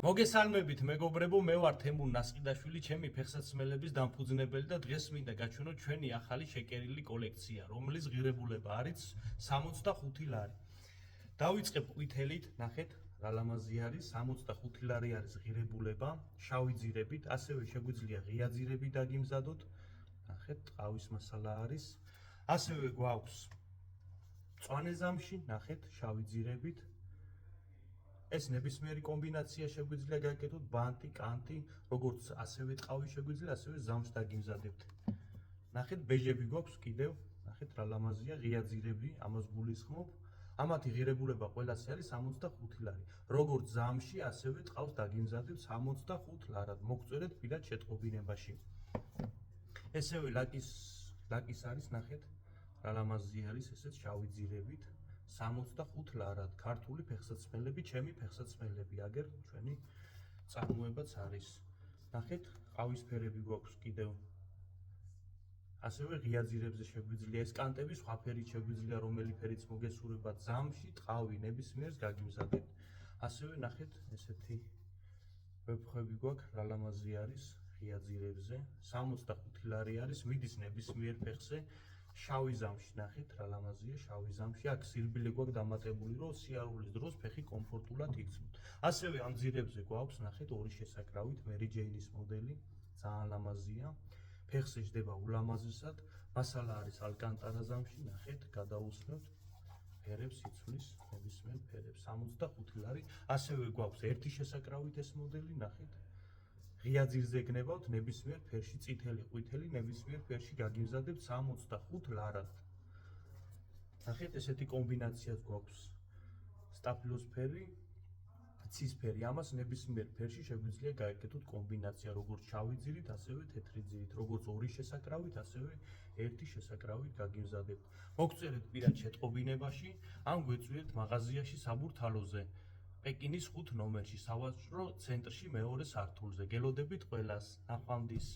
მოგესალმებით მეგობრებო, მე ვარ თემურ ნასყიდაშვილი, ჩემი ფეხსაცმელების დამფუძნებელი და დღეს მინდა გაჩვენოთ ჩვენი ახალი შეკერილი კოლექცია, რომლის ღირებულება არის 65 ლარი. დავიწყებ ყვითელით, ნახეთ, რა ლამაზი არის, 65 ლარი არის ღირებულება, შავი ძირებით, ასევე შეგვიძლია ღია ძირები დაგიმზადოთ. ნახეთ, ტყავის მასალა არის. ასევე გვაქვს მწვანე ზამში, ნახეთ, შავი ძირებით. ეს ნებისმიერი კომბინაცია შეგვიძლია გააკეთოთ ბანტი, კანტი, როგორც ასევე ტყავი შეგვიძლია, ასევე ზამს დაგიმზადებთ. ნახეთ, ბეჟები გვაქვს კიდევ, ნახეთ რა ლამაზია, ღია ძირები, ამას გულისხმობ. ამათი ღირებულება ყველასი არის 65 ლარი. როგორც ზამში, ასევე ტყავს დაგიმზადებთ 65 ლარად. მოგწერეთ პირად შეტყობინებაში. ესევე ლაკის არის, ნახეთ, რა ლამაზი არის, ესეც შავი ძირებით. 65 ლარად, ქართული ფეხსაცმელები, ჩემი ფეხსაცმელები, აგერ ჩვენი წარმოებაც არის. ნახეთ, ყავისფერები გვაქვს კიდევ. ასევე ღია ძირებზე შეგვიძლია ეს კანტები, სხვა ფერით შეგვიძლია, რომელი ფერიც მოგესურვებათ, ზამში, ტყავი, ნებისმიერს გაგიმზადებთ. ასევე ნახეთ, ესეთი ვეფხვები გვაქვს, რა ლამაზი არის, ღია ძირებზე, 65 ლარი არის, მიდის ნებისმიერ ფეხზე. შავი ზამში, ნახეთ, რა ლამაზია, შავი ზამში, აქ სირბილე გვაქვს დამატებული, რომ სიარულის დროს ფეხი კომფორტულად იქცნოთ. ასევე ამ ძირებზე გვაქვს, ნახეთ, ორი შესაკრავით, მერი ჯეინის მოდელი, ძალიან ლამაზია. ფეხზე ჯდება ულამაზესად, მასალა არის ალკანტარა ზამში, ნახეთ, გადაუსმევთ ფერებს, იცვლის ნებისმიერ ფერებს, 65 ლარი. ასევე გვაქვს ერთი შესაკრავით ეს მოდელი, ნახეთ. ღია ძირზე გნებავთ ნებისმიერ ფერში, წითელი, ყვითელი, ნებისმიერ ფერში გაგიმზადებთ 65 ლარად. ნახეთ, ესეთი კომბინაციაც გვაქვს. სტაფილოსფერი, ცისფერი, ამას ნებისმიერ ფერში შეგვიძლია გააკეთოთ კომბინაცია, როგორც შავი ძირით, ასევე თეთრი ძირით, როგორც ორი შესაკრავით, ასევე ერთი შესაკრავით გაგიმზადებთ. მოგწერეთ პირად შეტყობინებაში, ან გვეწვიეთ მაღაზიაში საბურთალოზე. პეკინის 5 ნომერში, სავაჭრო ცენტრში მეორე სართულზე. გელოდებით ყველას. ნახვამდის.